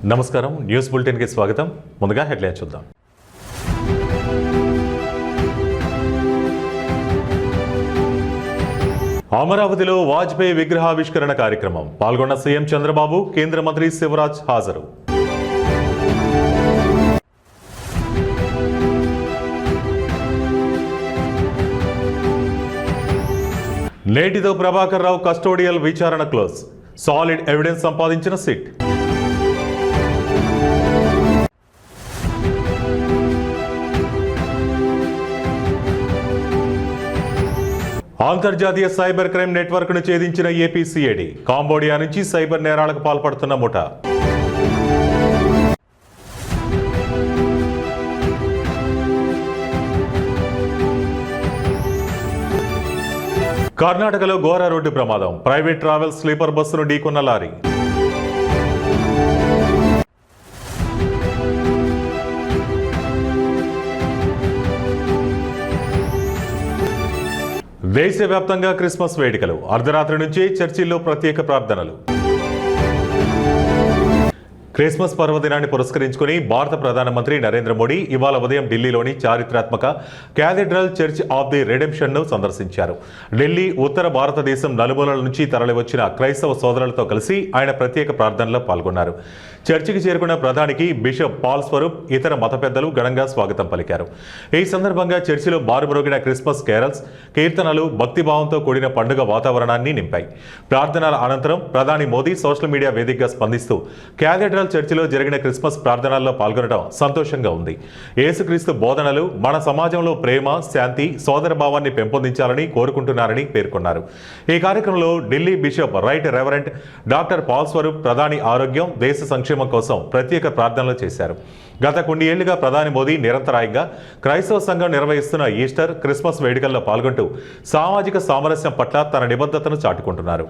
నమస్కారం, న్యూస్ బులెటిన్కి స్వాగతం. ముందుగా హెడ్లైన్ చూద్దాం. అమరావతిలో వాజ్పేయి విగ్రహావిష్కరణ కార్యక్రమం పాల్గొన్న సీఎం చంద్రబాబు, కేంద్ర మంత్రి శివరాజ్ హాజరు. నేటితో ప్రభాకర్ రావు కస్టోడియల్ విచారణ క్లోజ్. సాలిడ్ ఎవిడెన్స్ సంపాదించిన సిట్. అంతర్జాతీయ సైబర్ క్రైమ్ నెట్వర్క్ ను ఛేదించిన ఏపీసీఐడి. కాంబోడియా నుంచి సైబర్ నేరాలకు పాల్పడుతున్న ముఠా. కర్ణాటకలో ఘోర రోడ్డు ప్రమాదం. ప్రైవేట్ ట్రావెల్ స్లీపర్ బస్సును ఢీకొన్న లారీ. దేశవ్యాప్తంగా క్రిస్మస్ వేడుకలు. అర్ధరాత్రి నుంచే చర్చిల్లో ప్రత్యేక ప్రార్థనలు. క్రిస్మస్ పర్వదినాన్ని పురస్కరించుకుని భారత ప్రధానమంత్రి నరేంద్ర మోడీ ఇవాళ ఉదయం ఢిల్లీలోని చారిత్రాత్మక క్యాథెడ్రల్ చర్చ్ ఆఫ్ ది రెడెంప్షన్ను సందర్శించారు. ఢిల్లీ, ఉత్తర భారతదేశం నలుమూలల నుంచి తరలివచ్చిన క్రైస్తవ సోదరులతో కలిసి ఆయన ప్రత్యేక ప్రార్థనలో పాల్గొన్నారు. చర్చికి చేరుకున్న ప్రధానికి బిషప్ పాల్ స్వరూప్, ఇతర మత పెద్దలు ఘనంగా స్వాగతం పలికారు. ఈ సందర్భంగా చర్చిలో బారుమ్రోగిన క్రిస్మస్ కేరల్స్, కీర్తనలు భక్తిభావంతో కూడిన పండుగ వాతావరణాన్ని నింపాయి. ప్రార్థనల అనంతరం ప్రధాని మోదీ సోషల్ మీడియా వేదికగా స్పందిస్తూ క్యాథెడ్రల్ చర్చిలో జరిగిన క్రిస్మస్ ప్రార్థనల్లో పాల్గొనడం సంతోషంగా ఉంది. యేసుక్రీస్తు బోధనలు మన సమాజంలో ప్రేమ, శాంతి, సోదర భావాన్ని పెంపొందించాలని కోరుకుంటున్నారని పేర్కొన్నారు. ఈ కార్యక్రమంలో Delhi bishop right reverend doctor Paul Swaroop ప్రధాని ఆరోగ్యం, దేశ సంక్షేమం కోసం ప్రత్యేక ప్రార్థనలు చేశారు. గత కొన్ని ఏళ్లుగా ప్రధాని మోదీ నిరంతరాయంగా క్రైస్తవ సంఘం నిర్వహిస్తున్న ఈస్టర్, క్రిస్మస్ వేడుకల్లో పాల్గొంటూ సామాజిక సామరస్యం పట్ల తన నిబద్ధతను చాటుకుంటున్నారు.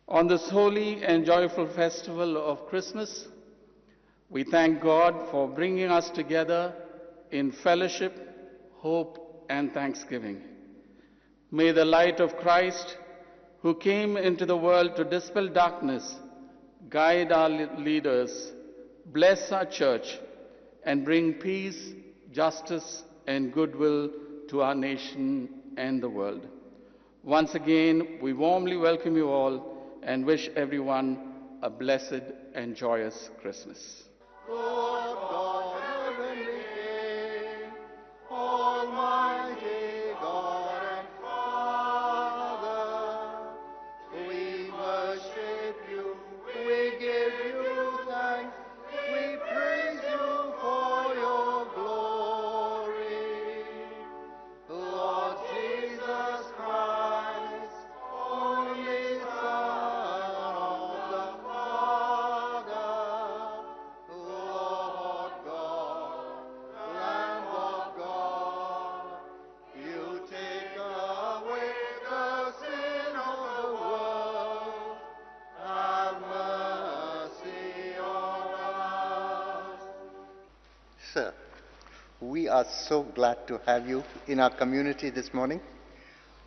On this holy and joyful festival of Christmas, we thank God for bringing us together in fellowship, hope, and thanksgiving. May the light of Christ, who came into the world to dispel darkness, guide our leaders, bless our church, and bring peace, justice, and goodwill to our nation and the world. Once again, we warmly welcome you all and wish everyone a blessed and joyous Christmas. Lord God, heavenly King, Almighty God and Father, we worship you, we give you thanks, we praise you for your glory. Lord Jesus Christ, only Son of the Father, Lord God, Lamb of God, you take away the sin of the world, have mercy on us. Sir, we are so glad to have you in our community this morning.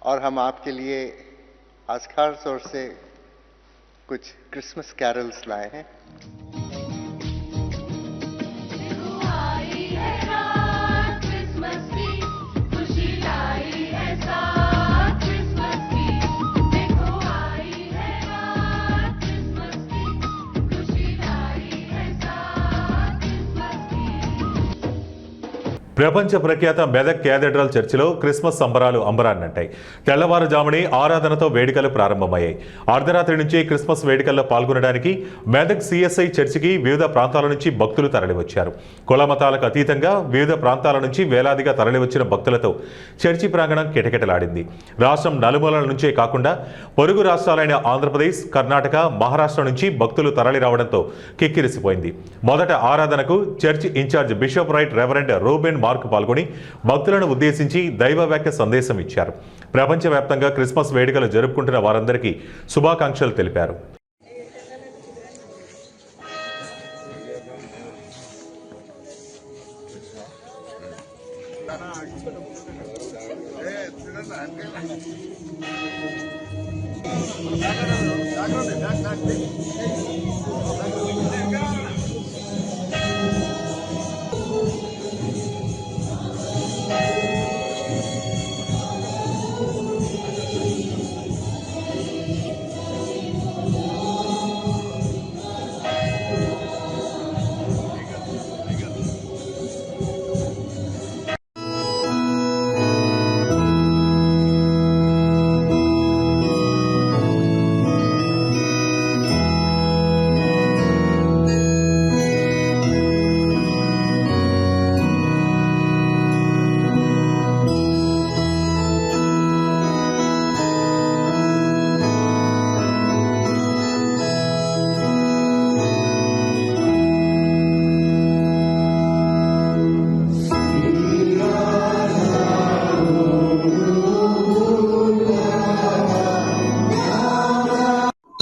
और हम आपके लिए आज खास तौर से कुछ Christmas carols लाए हैं. ప్రపంచ ప్రఖ్యాత మెదక్ క్యాథెడ్రల్ చర్చిలో క్రిస్మస్ సంబరాలు అంబరాన్నంటాయి. తెల్లవారుజామునే ఆరాధనతో వేడుకలు ప్రారంభమయ్యాయి. అర్ధరాత్రి నుంచి క్రిస్మస్ వేడుకల్లో పాల్గొనడానికి మెదక్ సిఎస్ఐ చర్చికి వివిధ ప్రాంతాల నుంచి భక్తులు తరలివచ్చారు. కులమతాలకు అతీతంగా వివిధ ప్రాంతాల నుంచి వేలాదిగా తరలివచ్చిన భక్తులతో చర్చి ప్రాంగణం కిటకిటలాడింది. రాష్ట్రం నలుమూలల నుంచే కాకుండా పొరుగు రాష్ట్రాలైన ఆంధ్రప్రదేశ్, కర్ణాటక, మహారాష్ట్ర నుంచి భక్తులు తరలి రావడంతో కిక్కిరిసిపోయింది. మొదట ఆరాధనకు church in charge bishop right reverend Reuben Mark పాల్గొని భక్తులను ఉద్దేశించి దైవవాక్య సందేశం ఇచ్చారు. ప్రపంచవ్యాప్తంగా క్రిస్మస్ వేడుకలు జరుపుకుంటున్న వారందరికీ శుభాకాంక్షలు తెలిపారు.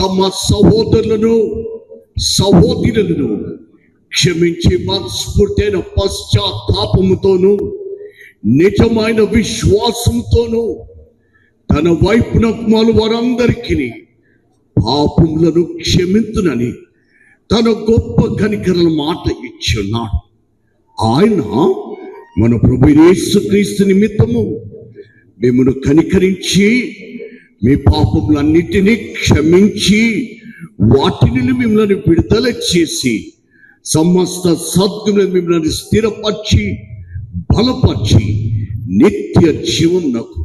తమ సహోదరులను సహోదరులను క్షమించి మనస్ఫూర్తైన పశ్చాత్తాపముతోనూ నిజమైన విశ్వాసంతోనూ తన వైపున వారందరికీ పాపములను క్షమించునని తన గొప్ప కనికరల మాట ఇచ్చున్నాడు. ఆయన మన ప్రభు యేసుక్రీస్తు నిమిత్తము మిమ్మల్ని కనికరించి మీ పాపములన్నిటినీ క్షమించి వాటిని మిమ్మల్ని విడుదల చేసి సమస్త సద్గుణ మిమ్మల్ని స్థిరపరిచి బలపరిచి నిత్య జీవమునకు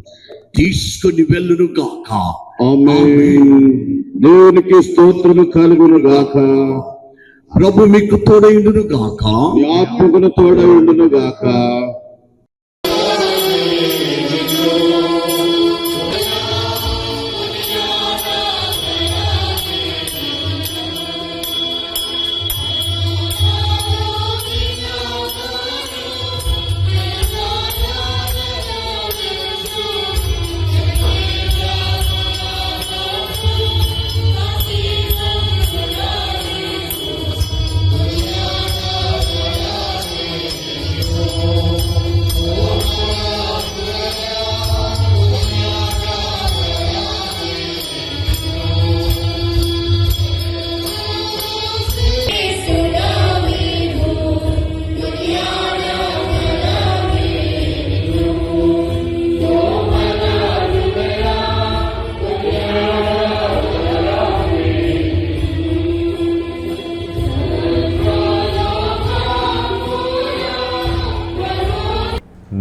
తీసుకొని వెళ్ళును గాక. ఆమేన్. దేవునికి స్తోత్రము కలుగును గాక. ప్రభు మీకు తోడైండును గాక. మీ ఆత్మకు తోడై ఉండును గాక.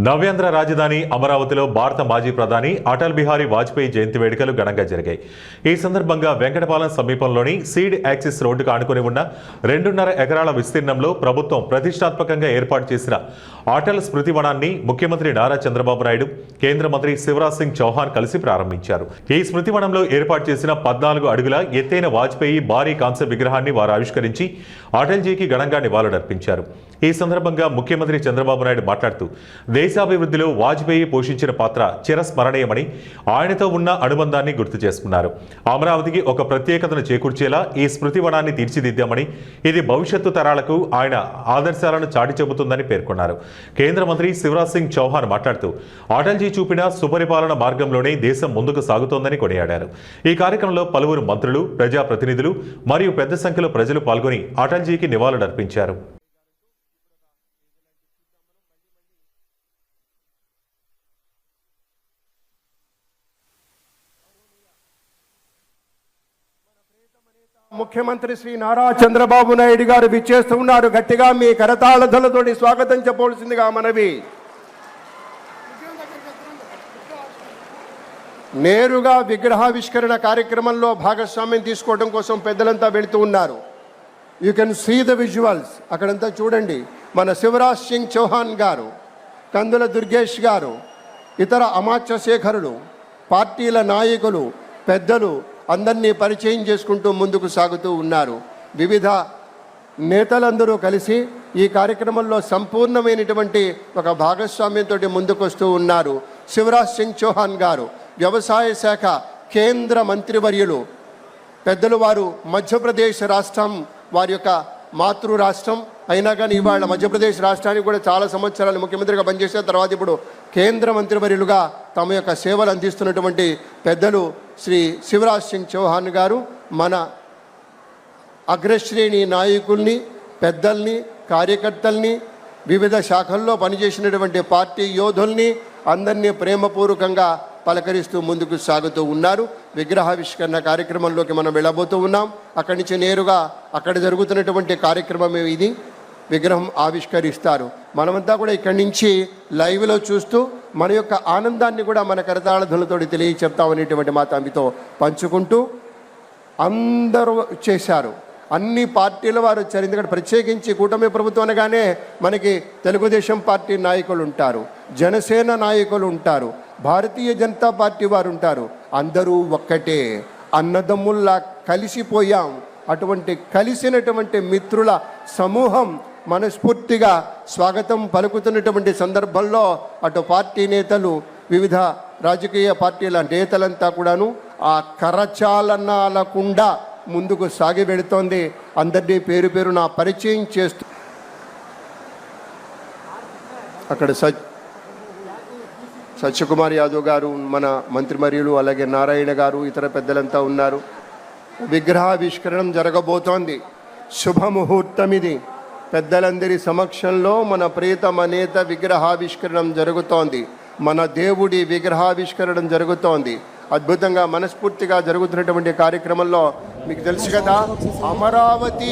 నవ్యాంధ్ర రాజధాని అమరావతిలో భారత మాజీ ప్రధాని అటల్ బిహారీ వాజ్పేయి జయంతి వేడుకలు ఘనంగా జరిగాయి. ఈ సందర్భంగా వెంకటపాలెం సమీపంలోని సీడ్ యాక్సిస్ రోడ్డుకు ఆనుకుని ఉన్న 2.5 ఎకరాల విస్తీర్ణంలో ప్రభుత్వం ప్రతిష్టాత్మకంగా ఏర్పాటు చేసిన అటల్ స్మృతి వనాన్ని ముఖ్యమంత్రి నారా చంద్రబాబు నాయుడు, కేంద్ర మంత్రి శివరాజ్ సింగ్ చౌహాన్ కలిసి ప్రారంభించారు. ఈ స్మృతి వనంలో ఏర్పాటు చేసిన 14 అడుగుల ఎత్తైన వాజ్పేయి భారీ కాంస్య విగ్రహాన్ని వారు ఆవిష్కరించి అటల్జీకి ఘనంగా నివాళులర్పించారు. ఈ సందర్భంగా ముఖ్యమంత్రి చంద్రబాబు నాయుడు మాట్లాడుతూ దేశాభివృద్ధిలో వాజ్పేయి పోషించిన పాత్ర చిరస్మరణీయమని, ఆయనతో ఉన్న అనుబంధాన్ని గుర్తు చేసుకున్నారు. అమరావతికి ఒక ప్రత్యేకతను చేకూర్చేలా ఈ స్మృతి వనాన్ని తీర్చిదిద్దామని, ఇది భవిష్యత్తు తరాలకు ఆయన ఆదర్శాలను చాటి చెబుతుందని పేర్కొన్నారు. కేంద్ర మంత్రి శివరాజ్ సింగ్ చౌహాన్ మాట్లాడుతూ అటల్జీ చూపిన సుపరిపాలన మార్గంలోనే దేశం ముందుకు సాగుతోందని కొనియాడారు. ఈ కార్యక్రమంలో పలువురు మంత్రులు, ప్రజాప్రతినిధులు మరియు పెద్ద సంఖ్యలో ప్రజలు పాల్గొని అటల్జీకి నివాళులర్పించారు. ముఖ్యమంత్రి శ్రీ నారా చంద్రబాబు నాయుడు గారు విచ్చేస్తున్నారు. గట్టిగా మీ కరతాళ ధ్వనులతోటి స్వాగతం చెప్పవలసిందిగా మనవి. నేరుగా విగ్రహావిష్కరణ కార్యక్రమంలో భాగస్వామ్యం తీసుకోవడం కోసం పెద్దలంతా వెళుతూ ఉన్నారు. You can see the visuals. అక్కడంతా చూడండి. మన శివరాజ్ సింగ్ చౌహాన్ గారు, కందుల దుర్గేష్ గారు, ఇతర అమాత్య శేఖరులు, పార్టీల నాయకులు, పెద్దలు అందరినీ పరిచయం చేసుకుంటూ ముందుకు సాగుతూ ఉన్నారు. వివిధ నేతలందరూ కలిసి ఈ కార్యక్రమంలో సంపూర్ణమైనటువంటి ఒక భాగస్వామ్యంతో ముందుకు వస్తూ ఉన్నారు. శివరాజ్ సింగ్ చౌహాన్ గారు వ్యవసాయ శాఖ కేంద్ర మంత్రివర్యులు, పెద్దలు. వారు మధ్యప్రదేశ్ రాష్ట్రం వారి యొక్క మాతృ రాష్ట్రం అయినా కానీ ఇవాళ మధ్యప్రదేశ్ రాష్ట్రానికి కూడా చాలా సంవత్సరాలు ముఖ్యమంత్రిగా పనిచేసిన తర్వాత ఇప్పుడు కేంద్ర మంత్రివర్యులుగా తమ యొక్క సేవలు అందిస్తున్నటువంటి పెద్దలు శ్రీ శివరాజ్ సింగ్ చౌహాన్ గారు మన అగ్రశ్రేణి నాయకుల్ని, పెద్దల్ని, కార్యకర్తల్ని, వివిధ శాఖల్లో పనిచేసినటువంటి పార్టీ యోధుల్ని అందరినీ ప్రేమపూర్వకంగా పలకరిస్తూ ముందుకు సాగుతూ ఉన్నారు. విగ్రహావిష్కరణ కార్యక్రమంలోకి మనం వెళ్ళబోతూ ఉన్నాం. అక్కడి నుంచి నేరుగా అక్కడ జరుగుతున్నటువంటి కార్యక్రమం ఇది. విగ్రహం ఆవిష్కరిస్తారు. మనమంతా కూడా ఇక్కడి నుంచి లైవ్లో చూస్తూ మన యొక్క ఆనందాన్ని కూడా మన కరతాళధ్వనులతో తెలియచెప్తామనేటువంటి మాట మీతో పంచుకుంటూ అందరూ చేశారు. అన్ని పార్టీల వారు వచ్చారు. ఎందుకంటే ప్రత్యేకించి కూటమి ప్రభుత్వం అనగానే మనకి తెలుగుదేశం పార్టీ నాయకులు ఉంటారు, జనసేన నాయకులు ఉంటారు, భారతీయ జనతా పార్టీ వారు ఉంటారు. అందరూ ఒక్కటే, అన్నదమ్ముల్లా కలిసిపోయాం. అటువంటి కలిసినటువంటి మిత్రుల సమూహం మనస్ఫూర్తిగా స్వాగతం పలుకుతున్నటువంటి సందర్భంలో అటు పార్టీ నేతలు, వివిధ రాజకీయ పార్టీల నేతలంతా కూడాను ఆ కరచాలనాలకుండా ముందుకు సాగి వెళుతోంది. అందరినీ పేరు పేరు నా పరిచయం చేస్తూ అక్కడ సత్యకుమార్ యాదవ్ గారు, మన మంత్రివర్యులు, అలాగే నారాయణ గారు, ఇతర పెద్దలంతా ఉన్నారు. విగ్రహావిష్కరణం జరగబోతోంది. శుభముహూర్తం ఇది. పెద్దలందరి సమక్షంలో మన ప్రియతమ నేత విగ్రహావిష్కరణం జరుగుతోంది. మన దేవుడి విగ్రహావిష్కరణం జరుగుతోంది. అద్భుతంగా మనస్ఫూర్తిగా జరుగుతున్నటువంటి కార్యక్రమంలో మీకు తెలుసు కదా, అమరావతి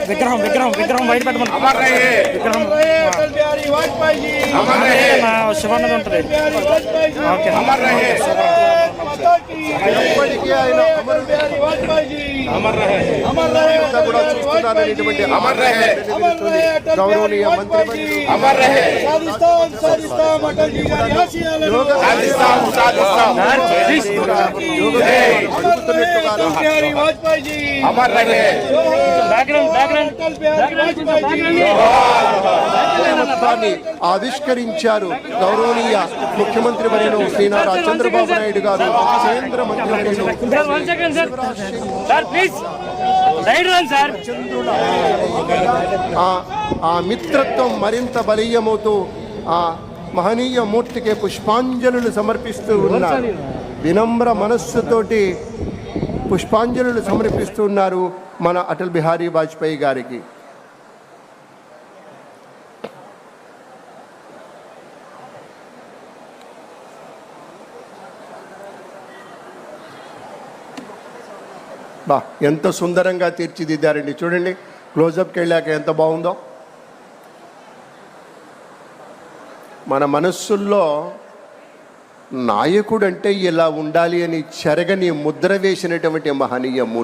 విగ్రహం విగ్రహం విగ్రహం బయట పెట్టమని విగ్రహం శివానంద ఉంటుంది. ఎప్పటికీ ఆయన గౌరవనీయ మంత్రి ఆవిష్కరించారు. గౌరవనీయ ముఖ్యమంత్రి వర్యులు శ్రీ నారా చంద్రబాబు నాయుడు గారు, కేంద్ర మంత్రి ఆ మిత్రత్వం మరింత బలీయమవుతూ ఆ మహనీయ మూర్తికి పుష్పాంజలులు సమర్పిస్తూ ఉన్నారు. వినమ్ర మనస్సుతోటి పుష్పాంజలులు సమర్పిస్తున్నారు మన అటల్ బిహారీ వాజ్పేయి గారికి. బా, ఎంత సుందరంగా తీర్చిదిద్దారండి. చూడండి, క్లోజప్కి వెళ్ళాక ఎంత బాగుందో. మన మనస్సుల్లో నాయకుడు అంటే ఇలా ఉండాలి అని చెరగని ముద్ర వేసినటువంటి మహనీయ మూర్తి.